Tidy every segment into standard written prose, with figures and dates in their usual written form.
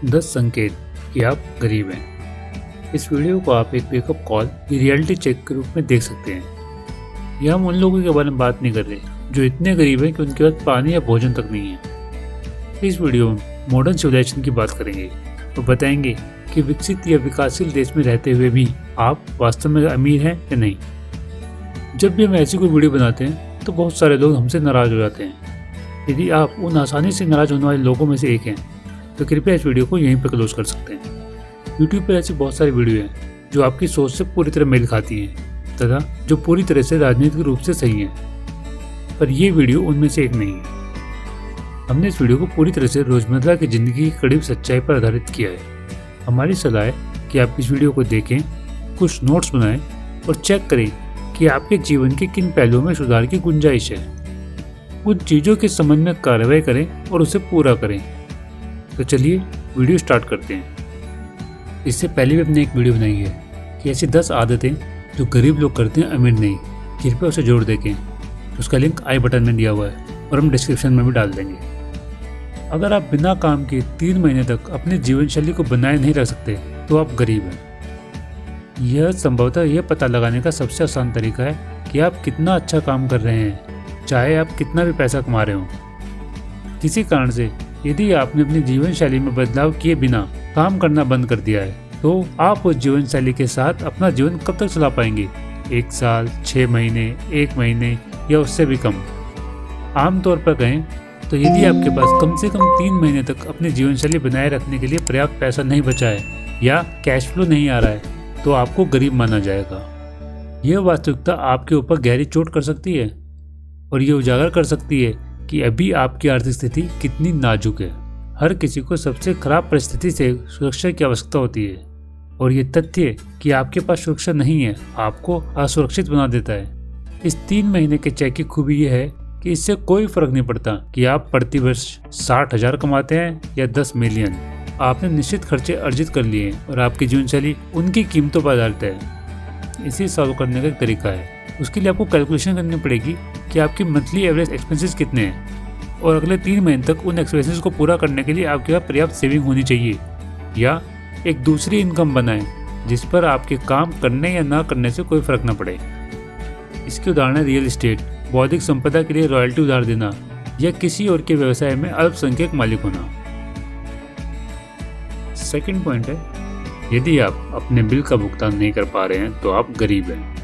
10 संकेत कि आप गरीब हैं। इस वीडियो को आप एक वेकअप कॉल या रियलिटी चेक के रूप में देख सकते हैं। यह हम उन लोगों के बारे में बात नहीं कर रहे जो इतने गरीब हैं कि उनके पास पानी या भोजन तक नहीं है। इस वीडियो में मॉडर्न सिविलाइजेशन की बात करेंगे और बताएंगे कि विकसित या विकासशील देश में रहते हुए भी आप वास्तव में अमीर हैं या नहीं। जब भी हम ऐसी कोई वीडियो बनाते हैं तो बहुत सारे लोग हमसे नाराज हो जाते हैं। यदि आप उन आसानी से नाराज होने वाले लोगों में से एक हैं तो कृपया इस वीडियो को यहीं पर क्लोज कर सकते हैं। YouTube पर ऐसी बहुत सारी वीडियो हैं जो आपकी सोच से पूरी तरह मेल खाती हैं तथा जो पूरी तरह से राजनीतिक रूप से सही हैं, पर यह वीडियो उनमें से एक नहीं है। हमने इस वीडियो को पूरी तरह से रोजमर्रा की जिंदगी की कड़वी सच्चाई पर आधारित किया है। हमारी सलाह है कि आप इस वीडियो को देखें, कुछ नोट्स बनाएं और चेक करें कि आपके जीवन के किन पहलुओं में सुधार की गुंजाइश है। उन चीज़ों के संबंध में कार्रवाई करें और उसे पूरा करें। तो चलिए वीडियो स्टार्ट करते हैं। इससे पहले भी हमने एक वीडियो बनाई है कि ऐसी 10 आदतें जो गरीब लोग करते हैं अमीर नहीं। कृपया उसे जोड़ देखें। उसका लिंक आई बटन में दिया हुआ है और हम डिस्क्रिप्शन में भी डाल देंगे। अगर आप बिना काम के 3 महीने तक अपनी जीवन शैली को बनाए नहीं रख सकते तो आप गरीब हैं। यह संभवतः यह पता लगाने का सबसे आसान तरीका है कि आप कितना अच्छा काम कर रहे हैं, चाहे आप कितना भी पैसा कमा रहे हो। किसी कारण से यदि आपने अपनी जीवन शैली में बदलाव किए बिना काम करना बंद कर दिया है तो आप उस जीवन शैली के साथ अपना जीवन कब तक चला पाएंगे? 1 साल, 6 महीने, 1 महीने या उससे भी कम। आमतौर पर कहें तो यदि आपके पास कम से कम 3 महीने तक अपनी जीवन शैली बनाए रखने के लिए पर्याप्त पैसा नहीं बचा है या कैश फ्लो नहीं आ रहा है तो आपको गरीब माना जाएगा। यह वास्तविकता आपके ऊपर गहरी चोट कर सकती है और ये उजागर कर सकती है कि अभी आपकी आर्थिक स्थिति कितनी नाजुक है। हर किसी को सबसे खराब परिस्थिति से सुरक्षा की आवश्यकता होती है और ये तथ्य कि आपके पास सुरक्षा नहीं है आपको असुरक्षित बना देता है। इस 3 महीने के चेक की खूबी यह है कि इससे कोई फर्क नहीं पड़ता कि आप प्रति वर्ष 60,000 कमाते हैं या 10 मिलियन। आपने निश्चित खर्चे अर्जित कर लिए हैं और आपकी जीवन शैली उनकी कीमतों पर आधारित है। इसे सॉल्व करने का एक तरीका है। उसके लिए आपको कैलकुलेशन करनी पड़ेगी कि आपकी मंथली एवरेज एक्सपेंसेस कितने हैं और अगले 3 महीने तक उन एक्सपेंसेस को पूरा करने के लिए आपके पास पर्याप्त सेविंग होनी चाहिए। या एक दूसरी इनकम बनाएं जिस पर आपके काम करने या ना करने से कोई फर्क न पड़े। इसके उदाहरण रियल एस्टेट, बौद्धिक संपदा के लिए रॉयल्टी उधार देना या किसी और के व्यवसाय में अल्पसंख्यक मालिक होना। सेकंड पॉइंट है, यदि आप अपने बिल का भुगतान नहीं कर पा रहे हैं तो आप गरीब हैं।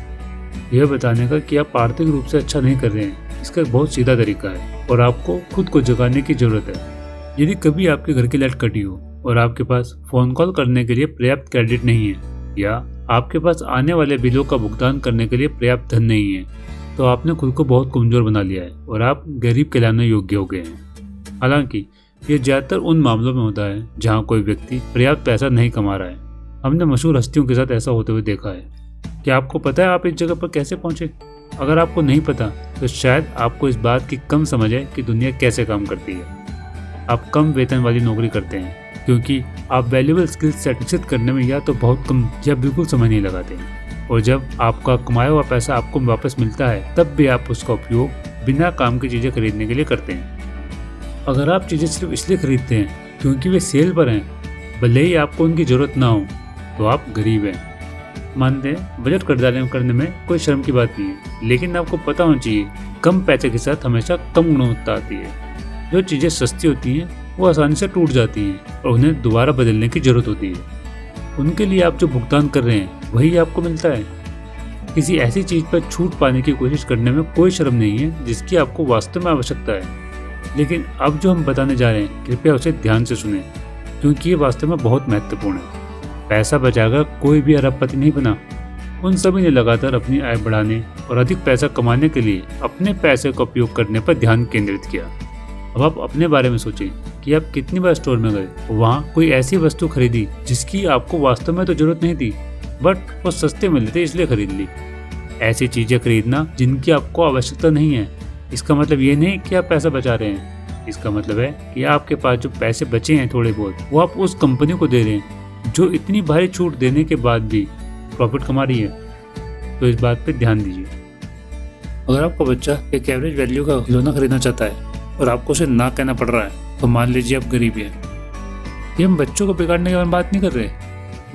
यह बताने का कि आप आर्थिक रूप से अच्छा नहीं कर रहे हैं इसका एक बहुत सीधा तरीका है और आपको खुद को जगाने की जरूरत है। यदि कभी आपके घर की लाइट कटी हो और आपके पास फोन कॉल करने के लिए पर्याप्त क्रेडिट नहीं है या आपके पास आने वाले बिलों का भुगतान करने के लिए पर्याप्त धन नहीं है तो आपने खुद को बहुत कमजोर बना लिया है और आप गरीब कहलाने योग्य हो गए हैं। हालांकि यह ज्यादातर उन मामलों में होता है जहाँ कोई व्यक्ति पर्याप्त पैसा नहीं कमा रहा है। हमने मशहूर हस्तियों के साथ ऐसा होते हुए देखा है। क्या आपको पता है आप इस जगह पर कैसे पहुंचे? अगर आपको नहीं पता तो शायद आपको इस बात की कम समझ है कि दुनिया कैसे काम करती है। आप कम वेतन वाली नौकरी करते हैं क्योंकि आप वैल्यूएबल स्किल्स सेट विकसित करने में या तो बहुत कम या बिल्कुल समय नहीं लगाते और जब आपका कमाया हुआ पैसा आपको वापस मिलता है तब भी आप उसका उपयोग बिना काम की चीज़ें खरीदने के लिए करते हैं। अगर आप चीज़ें सिर्फ इसलिए खरीदते हैं क्योंकि वे सेल पर हैं, भले ही आपको उनकी ज़रूरत ना हो, तो आप गरीब हैं। मानते हैं बजट करने में कोई शर्म की बात नहीं है, लेकिन आपको पता होना चाहिए कम पैसे के साथ हमेशा कम गुणवत्ता आती है। जो चीज़ें सस्ती होती हैं वो आसानी से टूट जाती हैं और उन्हें दोबारा बदलने की जरूरत होती है। उनके लिए आप जो भुगतान कर रहे हैं वही आपको मिलता है। किसी ऐसी चीज़ पर छूट पाने की कोशिश करने में कोई शर्म नहीं है जिसकी आपको वास्तव में आवश्यकता है। लेकिन अब जो हम बताने जा रहे हैं कृपया उसे ध्यान से सुनें क्योंकि ये वास्तव में बहुत महत्वपूर्ण है। पैसा बचाकर कोई भी अरबपति नहीं बना। उन सभी ने लगातार अपनी आय बढ़ाने और अधिक पैसा कमाने के लिए अपने पैसे का उपयोग करने पर ध्यान केंद्रित किया। अब आप अपने बारे में सोचें कि आप कितनी बार स्टोर में गए, वहाँ कोई ऐसी वस्तु खरीदी जिसकी आपको वास्तव में तो जरूरत नहीं थी बट वो सस्ते मिले थे इसलिए खरीद ली। ऐसी चीजें खरीदना जिनकी आपको आवश्यकता नहीं है, इसका मतलब ये नहीं कि आप पैसा बचा रहे हैं। इसका मतलब है कि आपके पास जो पैसे बचे हैं थोड़े बहुत वो आप उस कंपनी को दे रहे हैं जो इतनी भारी छूट देने के बाद भी प्रॉफिट कमा रही है। तो इस बात पे ध्यान दीजिए। अगर आपका बच्चा एक एवरेज वैल्यू का खिलौना खरीदना चाहता है और आपको उसे ना कहना पड़ रहा है तो मान लीजिए आप गरीब हैं। ये हम बच्चों को बिगाड़ने के बारे में बात नहीं कर रहे।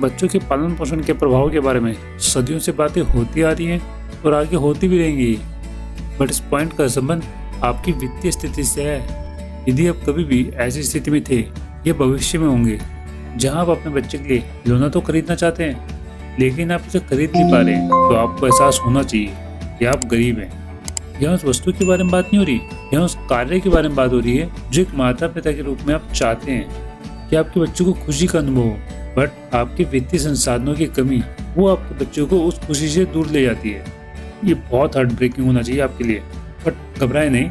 बच्चों के पालन पोषण के प्रभाव के बारे में सदियों से बातें होती आ रही हैं और आगे होती भी रहेंगी। बट इस पॉइंट का संबंध आपकी वित्तीय स्थिति से है। यदि आप कभी भी ऐसी स्थिति में थे या भविष्य में होंगे जहां आप अपने बच्चे के लिए खिलौना तो खरीदना चाहते हैं लेकिन आप उसे खरीद नहीं पा रहे हैं, तो आपको एहसास होना चाहिए कि आप गरीब हैं। यहाँ उस वस्तु के बारे में बात नहीं हो रही, यहाँ उस कार्य के बारे में बात हो रही है जो एक माता पिता के रूप में आप चाहते हैं कि आपके बच्चों को खुशी का अनुभव हो। बट आपके वित्तीय संसाधनों की कमी वो आपके बच्चों को उस खुशी से दूर ले जाती है। ये बहुत हार्ट ब्रेकिंग होना चाहिए आपके लिए। बट घबराए नहीं,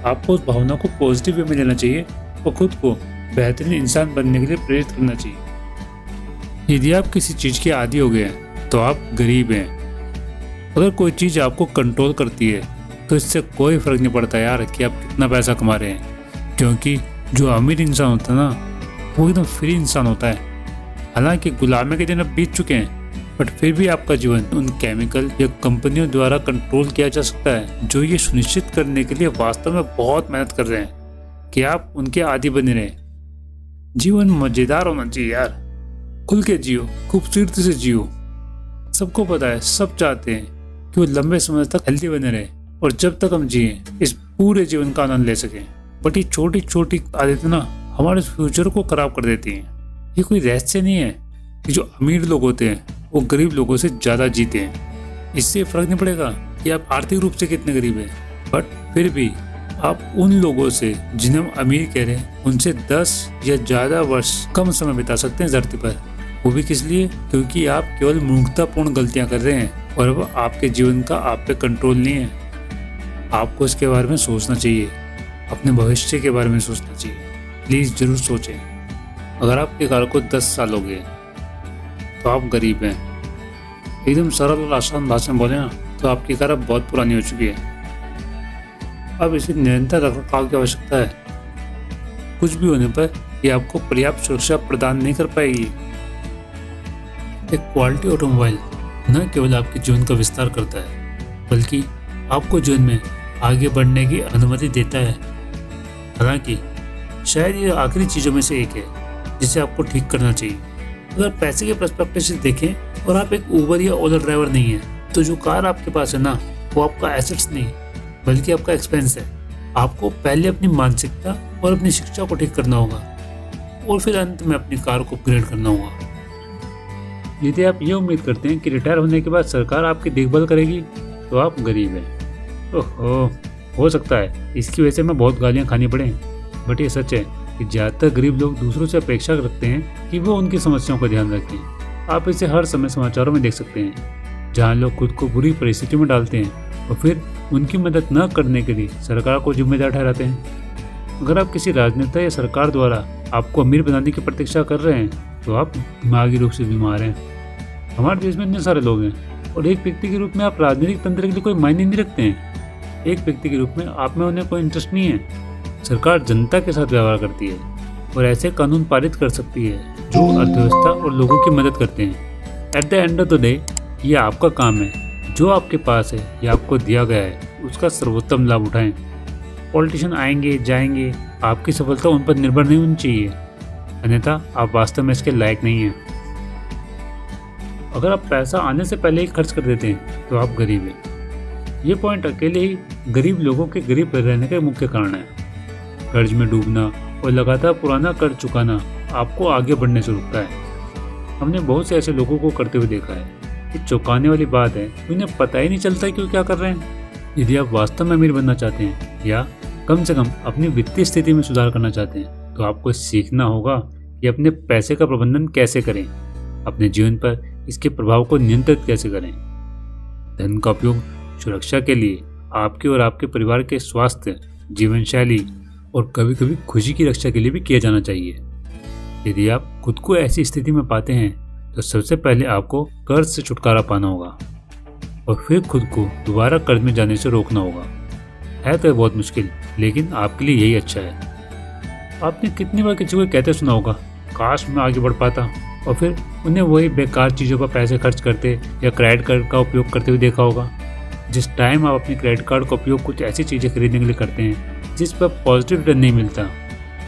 आपको उस भावना को पॉजिटिव वे में लेना चाहिए और खुद को बेहतरीन इंसान बनने के लिए प्रेरित करना चाहिए। यदि आप किसी चीज़ के आदी हो गए हैं तो आप गरीब हैं। अगर कोई चीज़ आपको कंट्रोल करती है तो इससे कोई फर्क नहीं पड़ता यार कि आप कितना पैसा कमा रहे हैं, क्योंकि जो अमीर इंसान होता है ना वो एकदम फ्री इंसान होता है। हालांकि गुलामी के दिन अब बीत चुके हैं बट फिर भी आपका जीवन उन केमिकल या कंपनियों द्वारा कंट्रोल किया जा सकता है जो ये सुनिश्चित करने के लिए वास्तव में बहुत मेहनत कर रहे हैं कि आप उनके आदी बने रहें। जीवन मजेदार होना चाहिए यार, खुल के जियो, खूबसूरती से जियो। सबको पता है, सब चाहते हैं कि वो लंबे समय तक हेल्दी बने रहे और जब तक हम जिए इस पूरे जीवन का आनंद ले सकें। बट ये छोटी छोटी आदतें ना हमारे फ्यूचर को खराब कर देती हैं। ये कोई रहस्य नहीं है कि जो अमीर लोग होते हैं वो गरीब लोगों से ज्यादा जीते हैं। इससे फर्क नहीं पड़ेगा कि आप आर्थिक रूप से कितने गरीब हैं, बट फिर भी आप उन लोगों से जिन्हें हम अमीर कह रहे हैं उनसे 10 या ज्यादा वर्ष कम समय बिता सकते हैं धरती पर। वो भी किस लिए? क्योंकि आप केवल मूर्खतापूर्ण गलतियां कर रहे हैं और अब आपके जीवन का आप पे कंट्रोल नहीं है। आपको इसके बारे में सोचना चाहिए, अपने भविष्य के बारे में सोचना चाहिए। प्लीज जरूर सोचें। अगर आपके कार को 10 साल हो गए तो आप गरीब हैं। एकदम सरल और आसान भाषा में बोले ना तो आपकी कार अब बहुत पुरानी हो चुकी है। अब इसे निरंतर रखरखाव की आवश्यकता है। कुछ भी होने पर यह आपको पर्याप्त सुरक्षा प्रदान नहीं कर पाएगी। एक क्वालिटी ऑटोमोबाइल न केवल आपके जीवन का विस्तार करता है बल्कि आपको जीवन में आगे बढ़ने की अनुमति देता है। हालांकि शायद ये आखिरी चीज़ों में से एक है जिसे आपको ठीक करना चाहिए। अगर पैसे के पर्सपेक्टिव से देखें और आप एक उबर या ओला ड्राइवर नहीं है तो जो कार आपके पास है ना वो आपका एसेट्स नहीं बल्कि आपका एक्सपेंस है। आपको पहले अपनी मानसिकता और अपनी शिक्षा को ठीक करना होगा और फिर अंत में अपनी कार को अपग्रेड करना होगा। यदि आप ये उम्मीद करते हैं कि रिटायर होने के बाद सरकार आपकी देखभाल करेगी तो आप गरीब हैं। ओहो, हो सकता है इसकी वजह से मैं बहुत गालियाँ खानी पड़े, बट ये सच है कि ज़्यादातर गरीब लोग दूसरों से अपेक्षा रखते हैं कि वो उनकी समस्याओं का ध्यान रखें। आप इसे हर समय समाचारों में देख सकते हैं जहाँ लोग खुद को बुरी परिस्थितियों में डालते हैं और फिर उनकी मदद न करने के लिए सरकार को जिम्मेदार ठहराते हैं। अगर आप किसी राजनेता या सरकार द्वारा आपको अमीर बनाने की प्रतीक्षा कर रहे हैं तो आप दिमागी रूप से बीमार हैं। हमारे देश में इतने सारे लोग हैं और एक व्यक्ति के रूप में आप राजनीतिक तंत्र के लिए कोई मायने नहीं रखते हैं। एक व्यक्ति के रूप में आप में उन्हें कोई इंटरेस्ट नहीं है। सरकार जनता के साथ व्यवहार करती है और ऐसे कानून पारित कर सकती है जो अर्थव्यवस्था और लोगों की मदद करते हैं। At the end of the day ये आपका काम है। जो आपके पास है या आपको दिया गया है उसका सर्वोत्तम लाभ उठाएं। पॉलिटिशियन आएंगे जाएंगे, आपकी सफलता उन पर निर्भर नहीं होनी चाहिए, अन्यथा आप वास्तव में इसके लायक नहीं हैं। अगर आप पैसा आने से पहले ही खर्च कर देते हैं तो आप गरीब हैं। ये पॉइंट अकेले ही गरीब लोगों के गरीब रहने का मुख्य कारण है। कर्ज में डूबना और लगातार पुराना कर्ज चुकाना आपको आगे बढ़ने से रोकता है। हमने बहुत से ऐसे लोगों को करते हुए देखा है। ये चौंकाने वाली बात है कि उन्हें पता ही नहीं चलता कि वो क्या कर रहे हैं। यदि आप वास्तव में अमीर बनना चाहते हैं या कम से कम अपनी वित्तीय स्थिति में सुधार करना चाहते हैं तो आपको सीखना होगा कि अपने पैसे का प्रबंधन कैसे करें, अपने जीवन पर इसके प्रभाव को नियंत्रित कैसे करें। धन का उपयोग सुरक्षा के लिए, आपके और आपके परिवार के स्वास्थ्य, जीवन शैली और कभी कभी खुशी की रक्षा के लिए भी किया जाना चाहिए। यदि आप खुद को ऐसी स्थिति में पाते हैं तो सबसे पहले आपको कर्ज से छुटकारा पाना होगा और फिर खुद को दोबारा कर्ज में जाने से रोकना होगा। है तो बहुत मुश्किल, लेकिन आपके लिए यही अच्छा है। आपने कितनी बार किसी को कहते सुना होगा, काश मैं आगे बढ़ पाता, और फिर उन्हें वही बेकार चीज़ों पर पैसे खर्च करते या क्रेडिट कार्ड का उपयोग करते हुए देखा होगा। जिस टाइम आप अपने क्रेडिट कार्ड का उपयोग कुछ ऐसी चीज़ें खरीदने के लिए करते हैं जिस पर पॉजिटिव रिटर्न नहीं मिलता,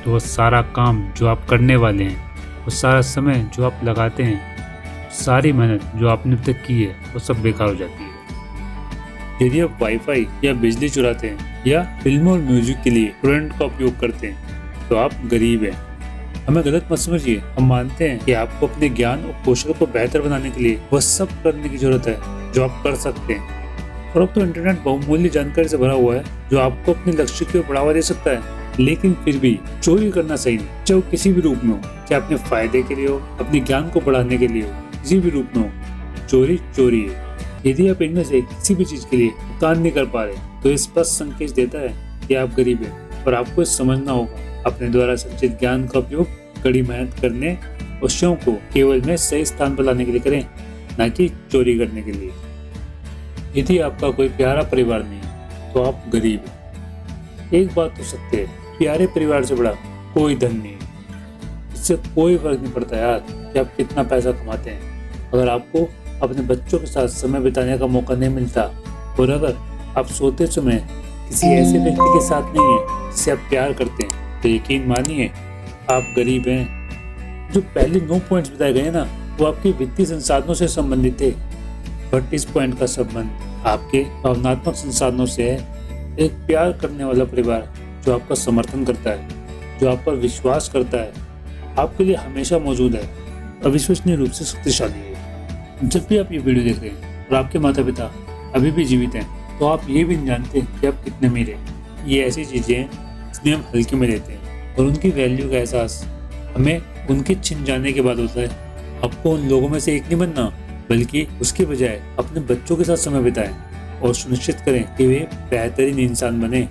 तो वह सारा काम जो आप करने वाले हैं वो सारा समय जो आप लगाते हैं, सारी मेहनत जो आपने अब तक की है, वो सब बेकार हो जाती है। यदि आप वाईफाई या बिजली चुराते हैं या फिल्मों और म्यूजिक के लिए टोरेंट का उपयोग करते हैं तो आप गरीब हैं। हमें गलत मत समझिए, हम मानते हैं कि आपको अपने ज्ञान और कौशल को बेहतर बनाने के लिए वह सब करने की जरूरत है जो आप कर सकते हैं। और अब तो इंटरनेट बहुमूल्य जानकारी से भरा हुआ है जो आपको अपने लक्ष्य की ओर बढ़ावा दे सकता है। लेकिन फिर भी चोरी करना सही नहीं, चाहे वो किसी भी रूप में हो, चाहे अपने फायदे के लिए हो, अपने ज्ञान को बढ़ाने के लिए हो, किसी भी रूप में हो, चोरी चोरी है। यदि आप इनमें से किसी भी चीज के लिए भुगतान नहीं कर पा रहे तो ये स्पष्ट संकेत देता है कि आप गरीब हैं। और आपको समझना होगा अपने द्वारा संचित ज्ञान का उपयोग कड़ी मेहनत करने और शौक को केवल में सही स्थान पर लाने के लिए करें, न कि चोरी करने के लिए। यदि आपका कोई प्यारा परिवार नहीं है तो आप गरीब हैं। एक बात तो सत्य है, प्यारे परिवार से बड़ा कोई धन नहीं है। इससे कोई फर्क नहीं पड़ता यार कि आप कितना पैसा कमाते हैं। अगर आपको अपने बच्चों के साथ समय बिताने का मौका नहीं मिलता और अगर आप सोते समय किसी ऐसे व्यक्ति के साथ नहीं है जिसे आप प्यार करते हैं तो यकीन मानिए आप गरीब हैं। जो पहले 9 पॉइंट्स बताए गए ना वो आपके वित्तीय संसाधनों से संबंधित थे, बट इस पॉइंट का संबंध आपके भावनात्मक संसाधनों से है। एक प्यार करने वाला परिवार जो आपका समर्थन करता है, जो आप पर विश्वास करता है, आपके लिए हमेशा मौजूद है, अविश्वसनीय रूप से शक्तिशाली है। जब भी आप ये वीडियो देख रहे हैं और आपके माता पिता अभी भी जीवित हैं तो आप ये भी नहीं जानते कि आप कितने अमीर हैं। ये ऐसी चीजें हैं जिन्हें हम हल्के में लेते हैं और उनकी वैल्यू का एहसास हमें उनके छिन जाने के बाद होता है। आपको उन लोगों में से एक नहीं बनना, बल्कि उसके बजाय अपने बच्चों के साथ समय बिताएं और सुनिश्चित करें कि वे बेहतरीन इंसान बने।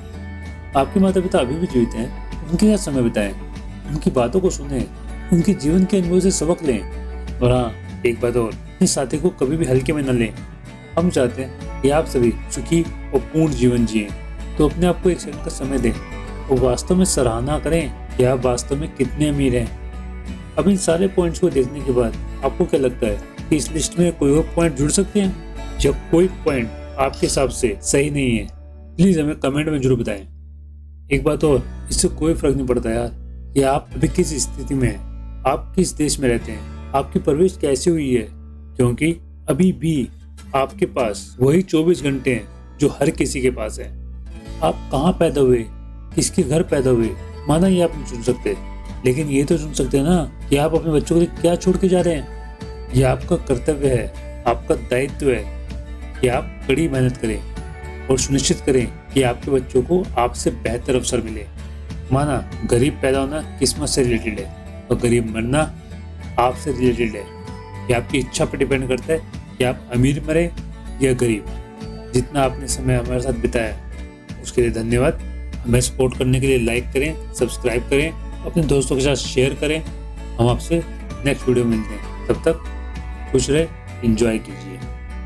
आपके माता पिता अभी भी जीवित हैं, उनके साथ समय बिताएं, उनकी बातों को सुने, उनके जीवन के अनुभव से सबक लें। और हाँ, एक बात और, अपने साथी को कभी भी हल्के में न लें। हम चाहते हैं कि आप सभी सुखी और पूर्ण जीवन जिएं, तो अपने आप को एक सेकंड का समय दें और वास्तव में सराहना करें कि आप वास्तव में कितने अमीर हैं। अब इन सारे पॉइंट्स को देखने के बाद आपको क्या लगता है कि इस लिस्ट में कोई और पॉइंट जुड़ सकते हैं? जब कोई पॉइंट आपके हिसाब से सही नहीं है प्लीज हमें कमेंट में जरूर बताएं। एक बात और, इससे कोई फर्क नहीं पड़ता यार कि आप अभी किस स्थिति में हैं, आप किस देश में रहते हैं, आपकी परवरिश कैसी हुई है, क्योंकि अभी भी आपके पास वही 24 घंटे हैं जो हर किसी के पास है। आप कहाँ पैदा हुए, किसके घर पैदा हुए, माना ये आप नहीं चुन सकते, लेकिन ये तो चुन सकते हैं ना कि आप अपने बच्चों के लिए क्या छोड़ के जा रहे हैं। ये आपका कर्तव्य है, आपका दायित्व है कि आप कड़ी मेहनत करें और सुनिश्चित करें कि आपके बच्चों को आपसे बेहतर अवसर मिले। माना गरीब पैदा होना किस्मत से रिलेटेड है और गरीब मरना आपसे रिलेटेड है। ये आपकी इच्छा पर डिपेंड करता है कि आप अमीर मरे या गरीब। जितना आपने समय हमारे साथ बिताया उसके लिए धन्यवाद। हमें सपोर्ट करने के लिए लाइक करें, सब्सक्राइब करें, अपने दोस्तों के साथ शेयर करें। हम आपसे नेक्स्ट वीडियो में मिलते हैं, तब तक खुश रहे, एंजॉय कीजिए।